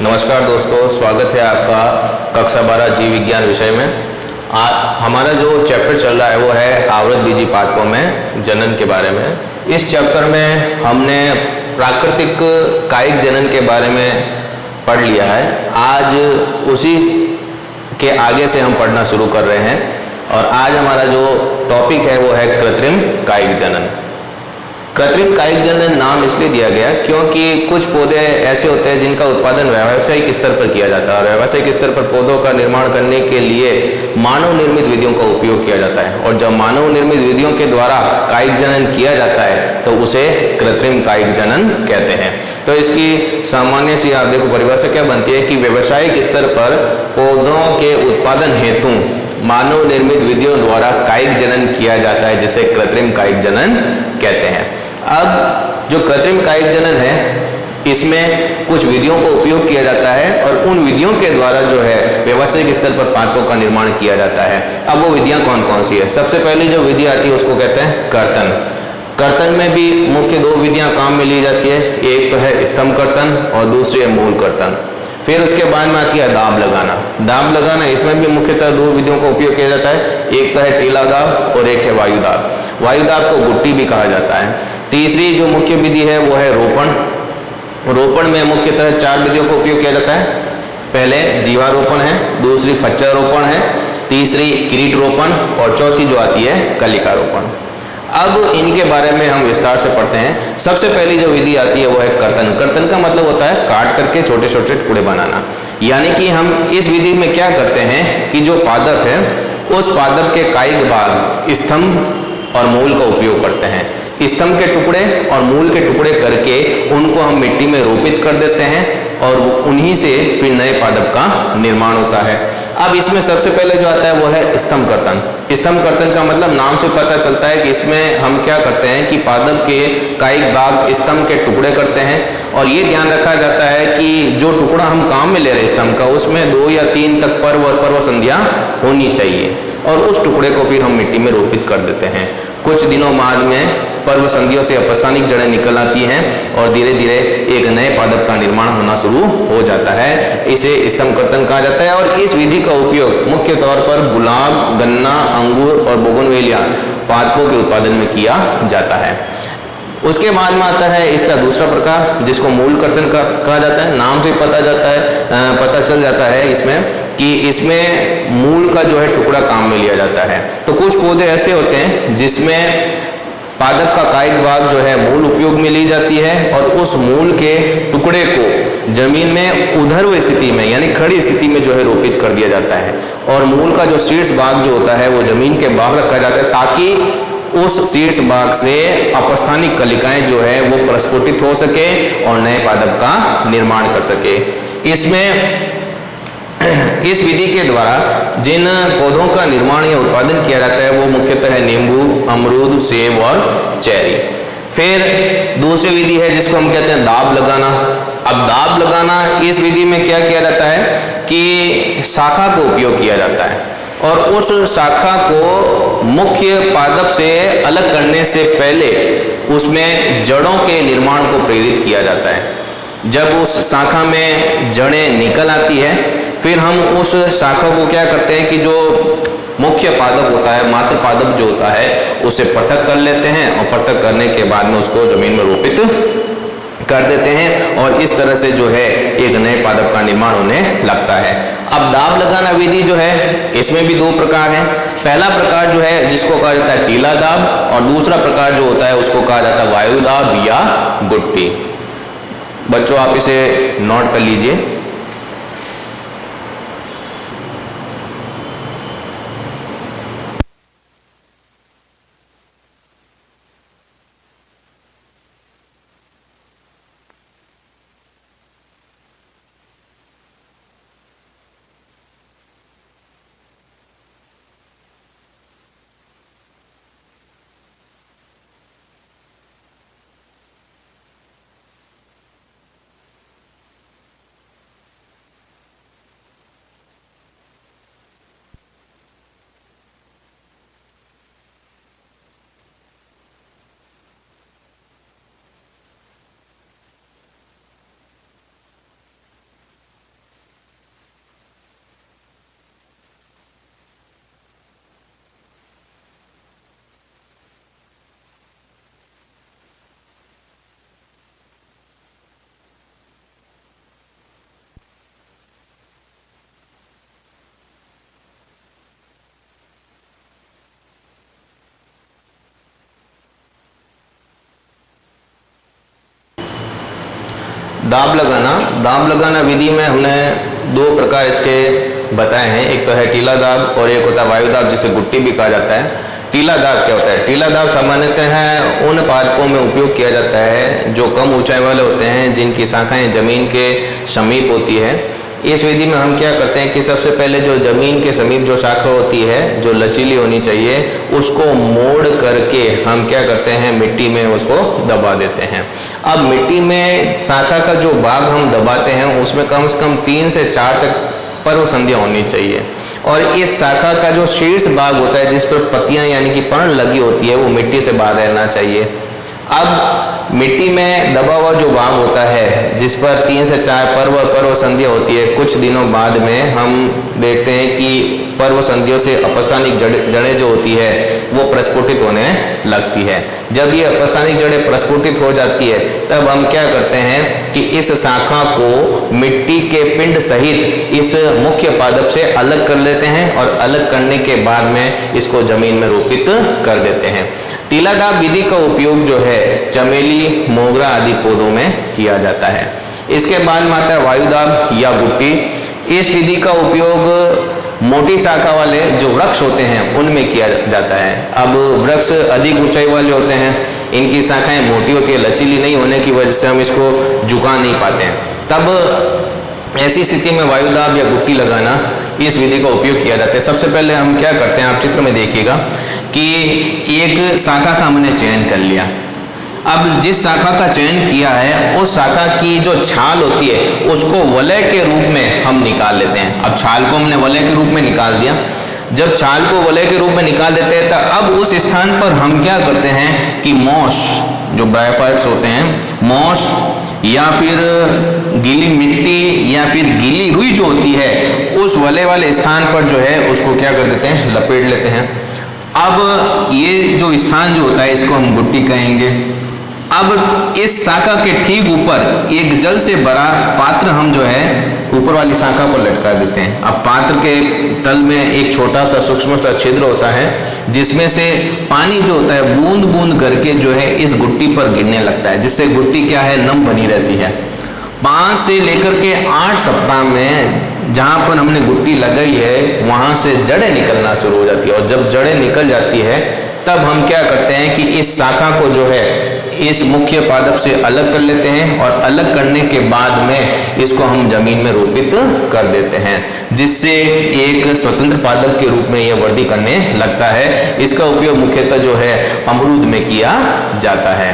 नमस्कार दोस्तों, स्वागत है आपका कक्षा 12 जीव विज्ञान विषय में। हमारा जो चैप्टर चल रहा है वो है आवृतबीजी पादपों में जनन के बारे में। इस चैप्टर में हमने प्राकृतिक कायिक जनन के बारे में पढ़ लिया है। आज उसी के आगे से हम पढ़ना शुरू कर रहे हैं और आज हमारा जो टॉपिक है वो है कृत्रिम कायिक जनन। कृत्रिम कायिक जनन नाम इसलिए दिया गया क्योंकि कुछ पौधे ऐसे होते हैं जिनका उत्पादन व्यावसायिक स्तर पर किया जाता है और व्यावसायिक स्तर पर पौधों का निर्माण करने के लिए मानव निर्मित विधियों का उपयोग किया जाता है और जब मानव निर्मित विधियों के द्वारा कायिक जनन किया जाता है तो उसे कृत्रिम कायिक जनन कहते हैं। तो इसकी सामान्य सी आप देखो परिभाषा क्या बनती है कि व्यावसायिक स्तर पर पौधों के उत्पादन हेतु मानव निर्मित विधियों द्वारा कायिक जनन किया जाता है जिसे कृत्रिम कायिक जनन कहते हैं। अब जो कृत्रिम कायिक जनन है इसमें कुछ विधियों का उपयोग किया जाता है और उन विधियों के द्वारा जो है व्यावसायिक स्तर पर पादपों का निर्माण किया जाता है। अब वो विधियां कौन कौन सी है? सबसे पहली जो विधि आती है उसको कहते हैं कर्तन। कर्तन में भी मुख्य दो विधियां काम में ली जाती है, एक तो है स्तंभ कर्तन और दूसरी है मूल कर्तन। फिर उसके बाद में आती है दाब लगाना। दाब लगाना इसमें भी मुख्यतः दो विधियों का उपयोग किया जाता है, एक तो है टीला दाब और एक है वायु दाब। वायु दाब को गुट्टी भी कहा जाता है। तीसरी जो मुख्य विधि है वो है रोपण। रोपण में मुख्यतः चार विधियों का उपयोग किया जाता है। पहले जीवारोपण है, दूसरी फच्चारोपण है, तीसरी किरीट रोपण और चौथी जो आती है कलिकारोपण। अब इनके बारे में हम विस्तार से पढ़ते हैं। सबसे पहली जो विधि आती है वो है कर्तन। कर्तन का मतलब होता है काट करके छोटे छोटे टुकड़े बनाना। यानी कि हम इस विधि में क्या करते हैं कि जो पादप है उस पादप के कायिक भाग स्तंभ और मूल का उपयोग करते हैं। स्तंभ के टुकड़े और मूल के टुकड़े करके उनको हम मिट्टी में रोपित कर देते हैं और उन्हीं से फिर नए पादप का निर्माण होता है। अब इसमें सबसे पहले जो आता है वो है स्तंभ कर्तन। स्तंभ कर्तन का मतलब नाम से पता चलता है कि इसमें हम क्या करते हैं कि पादप के कायिक भाग स्तंभ के टुकड़े करते हैं और ये ध्यान रखा जाता है कि जो टुकड़ा हम काम में ले रहे हैं स्तंभ का उसमें 2 या 3 तक पर्व और पर्व संध्या होनी चाहिए और उस टुकड़े को फिर हम मिट्टी में रोपित कर देते हैं। कुछ दिनों बाद में पर्व संधियों से अपस्थानिक जड़ें निकल आती हैं और धीरे धीरे एक नए पादप का निर्माण होना शुरू हो जाता है। इसे स्तंभ कर्तन कहा जाता है और इस विधि का उपयोग मुख्य तौर पर गुलाब, गन्ना, अंगूर और बोगनवेलिया पादपों के उत्पादन में किया जाता है। उसके बाद में आता है इसका दूसरा प्रकार जिसको मूल कर्तन कहा जाता है। नाम से पता चल जाता है इसमें कि इसमें मूल का जो है टुकड़ा काम में लिया जाता है। तो कुछ पौधे ऐसे होते हैं जिसमें पादप का कायिक भाग जो है मूल उपयोग में ली जाती है और उस मूल के टुकड़े को जमीन में ऊर्ध्व स्थिति में यानी खड़ी स्थिति में जो है रोपित कर दिया जाता है और मूल का जो शीर्ष भाग जो होता है वो जमीन के बाहर रखा जाता है ताकि उस शीर्ष भाग से अपस्थानिक कलिकाएं जो है वो प्रस्फुटित हो सके और नए पादप का निर्माण कर सके। इसमें इस विधि के द्वारा जिन पौधों का निर्माण या उत्पादन किया जाता है वो मुख्यतः है नींबू, अमरूद, सेब और चेरी। फिर दूसरी विधि है जिसको हम कहते हैं दाब लगाना। अब दाब लगाना इस विधि में क्या किया जाता है कि शाखा को उपयोग किया जाता है और उस शाखा को मुख्य पादप से अलग करने से पहले उसमें जड़ों के निर्माण को प्रेरित किया जाता है। जब उस शाखा में जड़ें निकल आती है फिर हम उस शाखा को क्या करते हैं कि जो मुख्य पादप होता है, मातृ पादप जो होता है उसे पृथक कर लेते हैं और पृथक करने के बाद में उसको जमीन में रोपित कर देते हैं और इस तरह से जो है एक नए पादप का निर्माण होने लगता है। अब दाब लगाना विधि जो है इसमें भी दो प्रकार हैं। पहला प्रकार जो है जिसको कहा जाता है टीला दाब और दूसरा प्रकार जो होता है उसको कहा जाता है वायु दाब या गुट्टी। बच्चों आप इसे नोट कर लीजिए। दाब लगाना विधि में हमने दो प्रकार इसके बताए हैं। एक तो है टीला दाब और एक होता है वायु दाब, जिसे गुट्टी भी कहा जाता है। टीला दाब क्या होता है? टीला दाब सामान्यतः उन पादपों में उपयोग किया जाता है जो कम ऊंचाई वाले होते हैं, जिनकी शाखाएं जमीन के समीप होती है। इस विधि में हम क्या करते हैं कि सबसे पहले जो जमीन के समीप जो शाखा होती है, जो लचीली होनी चाहिए, उसको मोड़ करके हम क्या करते हैं, मिट्टी में उसको दबा देते हैं। अब मिट्टी में शाखा का जो भाग हम दबाते हैं उसमें कम से कम 3 से 4 तक पर्व संधियां होनी चाहिए, और इस शाखा का जो शीर्ष भाग होता है जिस पर पत्तियां यानी कि पर्ण लगी होती है, वो मिट्टी से बाहर रहना चाहिए। अब मिट्टी में दबा हुआ जो भाग होता है जिस पर 3 से 4 पर्व संधियां होती है, कुछ दिनों बाद में हम देखते हैं कि पर्व संधियों से अपस्थानिक जड़ें जो होती है वो प्रस्फुटित होने लगती है। जब ये अपस्थानिक जड़ें प्रस्फुटित हो जाती है तब हम क्या करते हैं कि इस शाखा को मिट्टी के पिंड सहित इस मुख्य पादप से अलग कर लेते हैं, और अलग करने के बाद में इसको जमीन में रोपित कर देते हैं। टीला दाब विधि का उपयोग जो है चमेली, मोगरा आदि पौधों में किया जाता है। इसके बाद में आता है वायु दाब या गुट्टी। इस विधि का उपयोग मोटी शाखा वाले जो वृक्ष होते हैं उनमें किया जाता है। अब वृक्ष अधिक ऊंचाई वाले होते हैं, इनकी शाखाएं मोटी होती है, लचीली नहीं होने की वजह से हम इसको झुका नहीं पाते हैं। तब ऐसी स्थिति में वायु दाब या गुट्टी लगाना, इस विधि का उपयोग किया जाता है। सबसे पहले हम क्या करते हैं, आप चित्र में देखिएगा कि एक शाखा का हमने चयन कर लिया। अब जिस शाखा का चयन किया है उस शाखा की जो छाल होती है उसको वलय के रूप में हम निकाल लेते हैं। अब छाल को हमने वलय के रूप में निकाल दिया। जब छाल को वलय के रूप में निकाल देते हैं तो अब उस स्थान पर हम क्या करते हैं कि मोश, जो ब्रायोफाइट्स होते हैं, मोश या फिर गीली मिट्टी या फिर गीली रुई जो होती है, उस वलय वाले स्थान पर जो है उसको क्या कर देते हैं, लपेट लेते हैं। अब ये जो स्थान जो होता है इसको हम गुट्टी कहेंगे। अब इस शाखा के ठीक ऊपर एक जल से भरा पात्र हम जो है ऊपर वाली शाखा पर लटका देते हैं। अब पात्र के तल में एक छोटा सा सूक्ष्म सा छिद्र होता है जिसमें से पानी जो होता है बूंद बूंद करके जो है इस गुट्टी पर गिरने लगता है, जिससे गुट्टी क्या है, नम बनी रहती है। 5 से लेकर के 8 सप्ताह में जहाँ पर हमने गुट्टी लगाई है वहाँ से जड़ें निकलना शुरू हो जाती है, और जब जड़ें निकल जाती है तब हम क्या करते हैं कि इस शाखा को जो है इस मुख्य पादप से अलग कर लेते हैं, और अलग करने के बाद में इसको हम जमीन में रोपित कर देते हैं, जिससे एक स्वतंत्र पादप के रूप में यह वृद्धि करने लगता है। इसका उपयोग मुख्यतः जो है अमरूद में किया जाता है।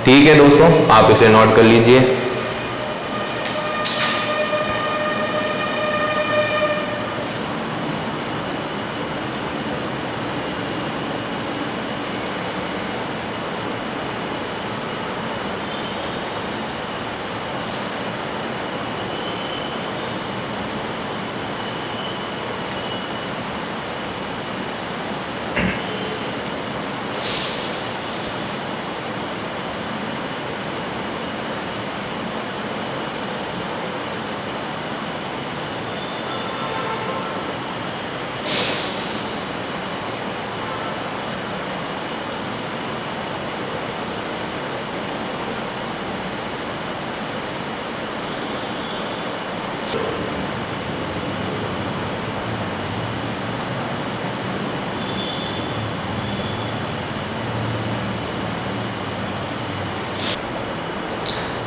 ठीक है दोस्तों, आप इसे नोट कर लीजिए।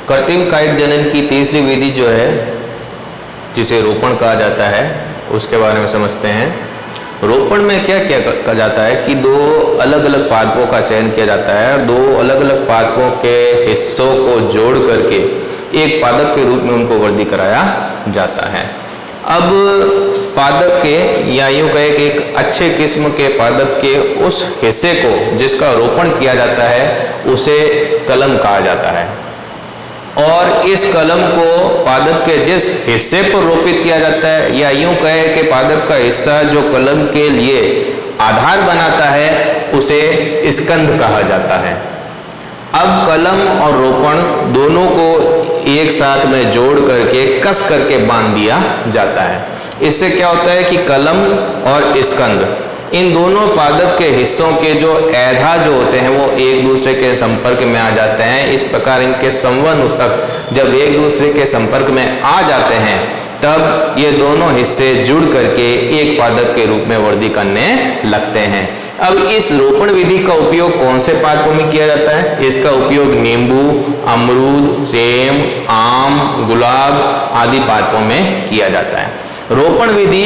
कृत्रिम कायिक जनन की तीसरी विधि जो है, जिसे रोपण कहा जाता है, उसके बारे में समझते हैं। रोपण में क्या किया जाता है कि 2 अलग अलग पादपों का चयन किया जाता है, और 2 अलग अलग पादपों के हिस्सों को जोड़ करके एक पादप के रूप में उनको वृद्धि कराया जाता है। अब पादप के, या यूं कहे कि एक अच्छे किस्म के पादप के उस हिस्से को जिसका रोपण किया जाता है उसे कलम कहा जाता है, और इस कलम को पादप के जिस हिस्से पर रोपित किया जाता है, या यूं कहे कि पादप का हिस्सा जो कलम के लिए आधार बनाता है, उसे स्कंध कहा जाता है। अब कलम और रोपण दोनों को एक साथ में जोड़ करके कस करके बांध दिया जाता है। इससे क्या होता है कि कलम और स्कंद इन दोनों पादप के हिस्सों के जो ऐधा जो होते हैं वो एक दूसरे के संपर्क में आ जाते हैं। इस प्रकार इनके संवहन ऊतक जब एक दूसरे के संपर्क में आ जाते हैं तब ये दोनों हिस्से जुड़ करके एक पादप के रूप में वृद्धि करने लगते हैं। अब इस रोपण विधि का उपयोग कौन से पादपों में किया जाता है? इसका उपयोग नींबू, अमरूद, सेम, आम, गुलाब आदि पादपों में किया जाता है। रोपण विधि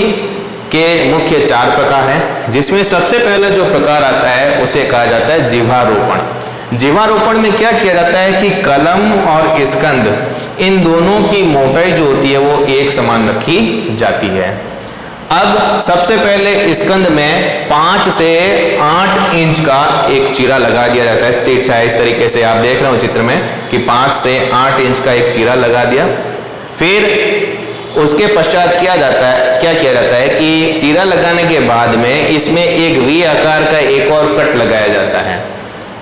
के मुख्य 4 प्रकार हैं, जिसमें सबसे पहला जो प्रकार आता है उसे कहा जाता है जीवारोपण। जीवारोपण में क्या किया जाता है कि कलम और स्कंद इन दोनों की मोटाई जो होती है वो एक समान रखी जाती है। अब सबसे पहले स्कंद में 5 से 8 इंच का एक चीरा लगा दिया जाता है, तिरछा। इस तरीके से आप देख रहे हो चित्र में कि 5 से 8 इंच का एक चीरा लगा दिया। फिर उसके पश्चात क्या किया जाता है कि चीरा लगाने के बाद में इसमें एक वी आकार का एक और कट लगाया जाता है।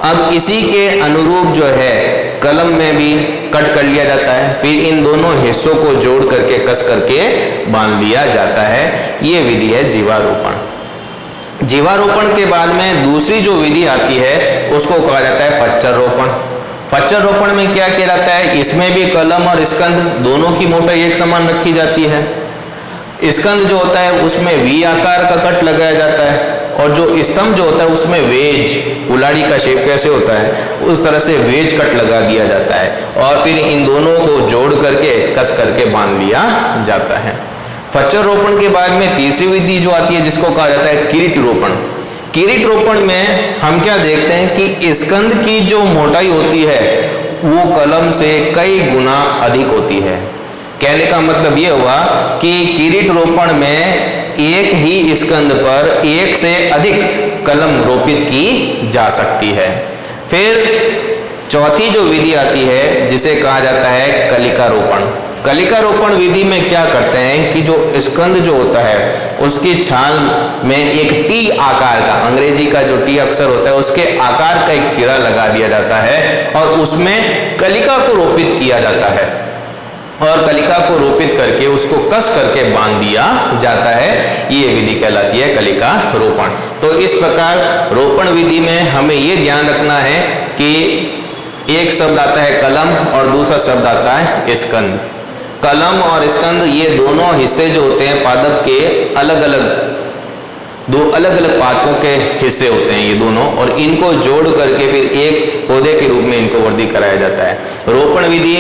अब इसी के अनुरूप जो है कलम में भी कट कर लिया जाता है। फिर इन दोनों हिस्सों को जोड़ करके कस करके बांध लिया जाता है। ये विधि है जीवारोपण। जीवारोपण के बाद में दूसरी जो विधि आती है उसको कहा जाता है फच्चर रोपण। फच्चर रोपण में क्या किया जाता है? इसमें भी कलम और स्कंद दोनों की मोटाई एक समान रखी जाती है। स्कंद जो होता है उसमें वी आकार का कट लगाया जाता है और जो स्तंभ जो होता है उसमें वेज, कुल्हाड़ी का शेप कैसे होता है उस तरह से वेज कट लगा दिया जाता है और फिर इन दोनों को जोड़ करके कस करके बांध लिया जाता है। फच्चर रोपण के बाद में तीसरी विधि जो आती है जिसको कहा जाता है किरीट रोपण। किरीट रोपण में हम क्या देखते हैं कि स्कंद की जो मोटाई होती है वो कलम से कई गुना अधिक होती है। कहने का मतलब ये हुआ कि किरीट रोपण में एक ही स्कंद पर एक से अधिक कलम रोपित की जा सकती है। फिर चौथी जो विधि आती है जिसे कहा जाता है कलिका रोपण। कलिका रोपण विधि में क्या करते हैं कि जो स्कंद जो होता है उसकी छाल में एक टी आकार का, अंग्रेजी का जो टी अक्षर होता है उसके आकार का एक चीरा लगा दिया जाता है और उसमें कलिका को रोपित किया जाता है और कलिका को रोपित करके उसको कस करके बांध दिया जाता है। ये विधि कहलाती है कलिका रोपण। तो इस प्रकार रोपण विधि में हमें ये ध्यान रखना है कि एक शब्द आता है कलम और दूसरा शब्द आता है स्कंद। कलम और स्कंद ये दोनों हिस्से जो होते हैं पादप के दो अलग अलग पादपों के हिस्से होते हैं ये दोनों, और इनको जोड़ करके फिर एक पौधे के रूप में इनको वृद्धि कराया जाता है। रोपण विधि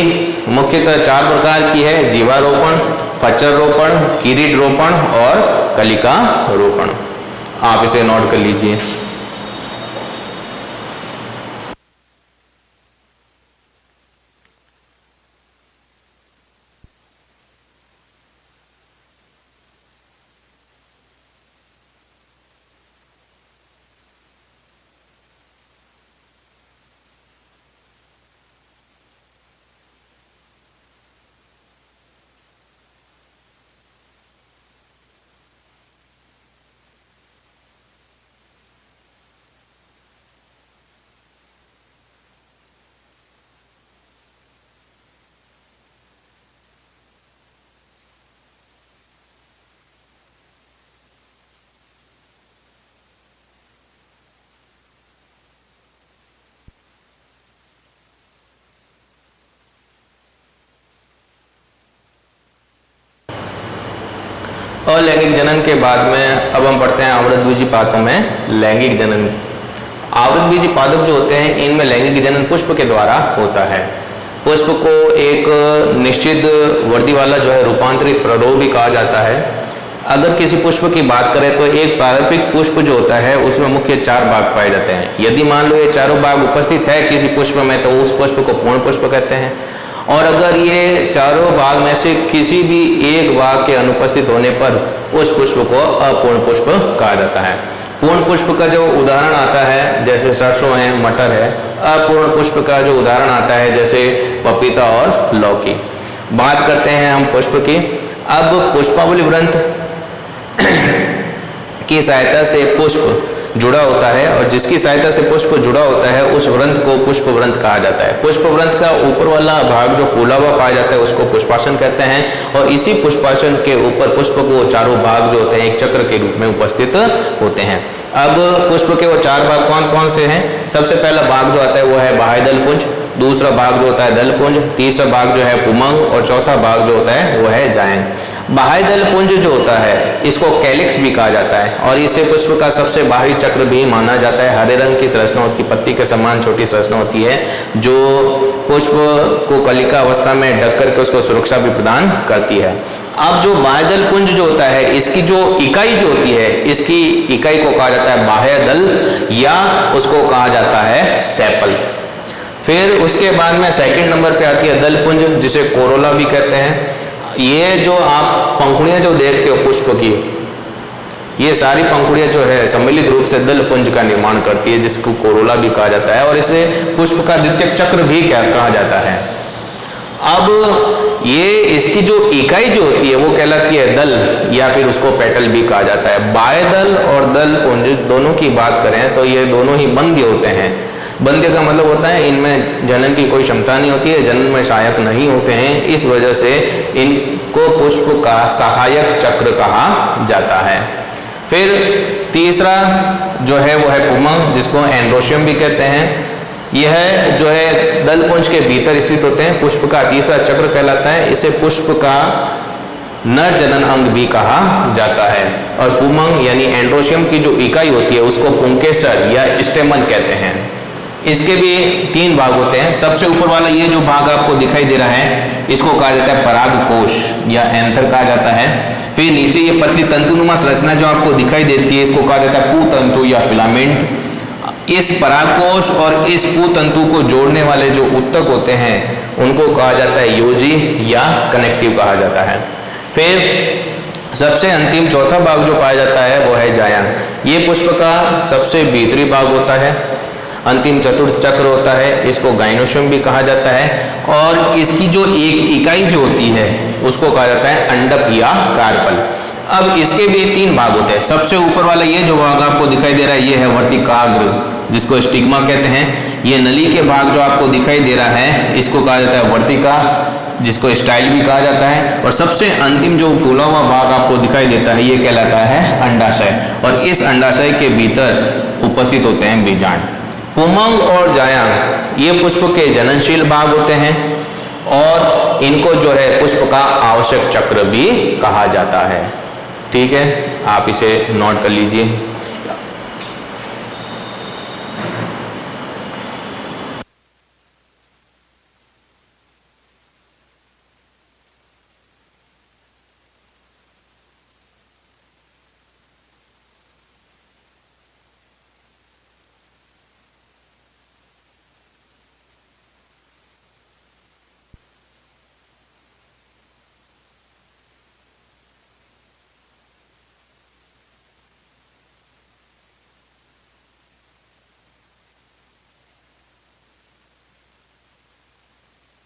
मुख्यतः 4 प्रकार की है: जीवारोपण, फच्चर रोपण, किरीट रोपण और कलिका रोपण। आप इसे नोट कर लीजिए। और लैंगिक जनन के बाद में अब हम पढ़ते हैं आवृतबीजी पादपों में लैंगिक जनन। आवृतबीजी पादप जो होते हैं इनमें लैंगिक जनन पुष्प के द्वारा होता है। पुष्प को एक निश्चित वृद्धि वाला जो है रूपांतरित प्ररोह भी कहा जाता है। अगर किसी पुष्प की बात करें तो एक पारंपरिक पुष्प जो होता है उसमें मुख्य 4 भाग पाए जाते हैं। यदि मान लो ये चारों भाग उपस्थित है किसी पुष्प में तो उस पुष्प को पूर्ण पुष्प कहते हैं, और अगर ये चारों भाग में से किसी भी एक भाग के अनुपस्थित होने पर उस पुष्प को अपूर्ण पुष्प कहा जाता है। पूर्ण पुष्प का जो उदाहरण आता है जैसे सरसों है, मटर है। अपूर्ण पुष्प का जो उदाहरण आता है जैसे पपीता और लौकी। बात करते हैं हम पुष्प की। अब पुष्पावली ग्रंथ की सहायता से पुष्प जुड़ा होता है और जिसकी सहायता से पुष्प जुड़ा होता है उस वृंत को पुष्प वृंत कहा जाता है। पुष्प वृंत का ऊपर वाला भाग जो फूला हुआ पाया जाता है उसको पुष्पासन कहते हैं और इसी पुष्पासन के ऊपर पुष्प को चारों भाग जो होते हैं एक चक्र के रूप में उपस्थित होते हैं। अब पुष्प के वो चार भाग कौन कौन से हैं? सबसे पहला भाग जो आता है वो है बाह्य दल पुंज, दूसरा भाग जो होता है दल पुंज, तीसरा भाग जो है पुमंग और चौथा भाग जो होता है वो है जायंग। बाह्य दल पुंज जो होता है इसको कैलिक्स भी कहा जाता है और इसे पुष्प का सबसे बाहरी चक्र भी माना जाता है। हरे रंग की संरचना होती है, पत्ती के समान छोटी संरचना होती है जो पुष्प को कलिका अवस्था में ढक करके उसको सुरक्षा भी प्रदान करती है। अब जो बाह्य दल पुंज जो होता है इसकी जो इकाई जो होती है इसकी इकाई को कहा जाता है बाह्य दल या उसको कहा जाता है सेपल। फिर उसके बाद में सेकंड नंबर पे आती है दल पुंज जिसे कोरोला भी कहते हैं। ये जो आप पंखुड़ियां जो देखते हो पुष्प की, ये सारी पंखुड़ियां जो है सम्मिलित रूप से दल पुंज का निर्माण करती है जिसको कोरोला भी कहा जाता है और इसे पुष्प का द्वितीयक चक्र भी कहा जाता है। अब ये इसकी जो इकाई जो होती है वो कहलाती है दल या फिर उसको पेटल भी कहा जाता है। बाह्य दल और दल पुंज दोनों की बात करें तो ये दोनों ही बंध्य होते हैं। बंध्य का मतलब होता है इनमें जनन की कोई क्षमता नहीं होती है, जनन में सहायक नहीं होते हैं, इस वजह से इनको पुष्प का सहायक चक्र कहा जाता है। फिर तीसरा जो है वो है पुमंग जिसको एंड्रोशियम भी कहते हैं। यह जो है दल पुंज के भीतर स्थित होते हैं, पुष्प का तीसरा चक्र कहलाता है। इसे पुष्प का नर जनन अंग भी कहा जाता है और पुमंग यानी एंड्रोशियम की जो इकाई होती है उसको पुंकेसर या स्टेमन कहते हैं। इसके भी तीन भाग होते हैं। सबसे ऊपर वाला ये जो भाग आपको दिखाई दे रहा है इसको कहा जाता है परागकोश या एंथर कहा जाता है। फिर नीचे ये पतली तंतुनुमा संरचना जो आपको दिखाई देती है इसको कहा जाता है पुतंतु या फिलामेंट। इस परागकोश और इस पुतंतु को जोड़ने वाले जो उत्तक होते हैं उनको कहा जाता है योजी या कनेक्टिव कहा जाता है। फिर सबसे अंतिम चौथा भाग जो पाया जाता है वो है जायंग। ये पुष्प का सबसे भीतरी भाग होता है, अंतिम चतुर्थ चक्र होता है, इसको गाइनोशियम भी कहा जाता है और इसकी जो एक इकाई जो होती है उसको कहा जाता है अंडक या कार्पल। अब इसके भी तीन भाग होते हैं। सबसे ऊपर वाला ये जो भाग आपको दिखाई दे रहा है ये है वर्तिकाग्र जिसको स्टिग्मा कहते हैं। ये नली के भाग जो आपको दिखाई दे रहा है इसको कहा जाता है वर्तिका जिसको स्टाइल भी कहा जाता है और सबसे अंतिम जो फूला हुआ भाग आपको दिखाई देता है ये कहलाता है अंडाशय और इस अंडाशय के भीतर उपस्थित होते हैं बीजांड। पुमंग और जायंग ये पुष्प के जननशील भाग होते हैं और इनको जो है पुष्प का आवश्यक चक्र भी कहा जाता है। ठीक है, आप इसे नोट कर लीजिए।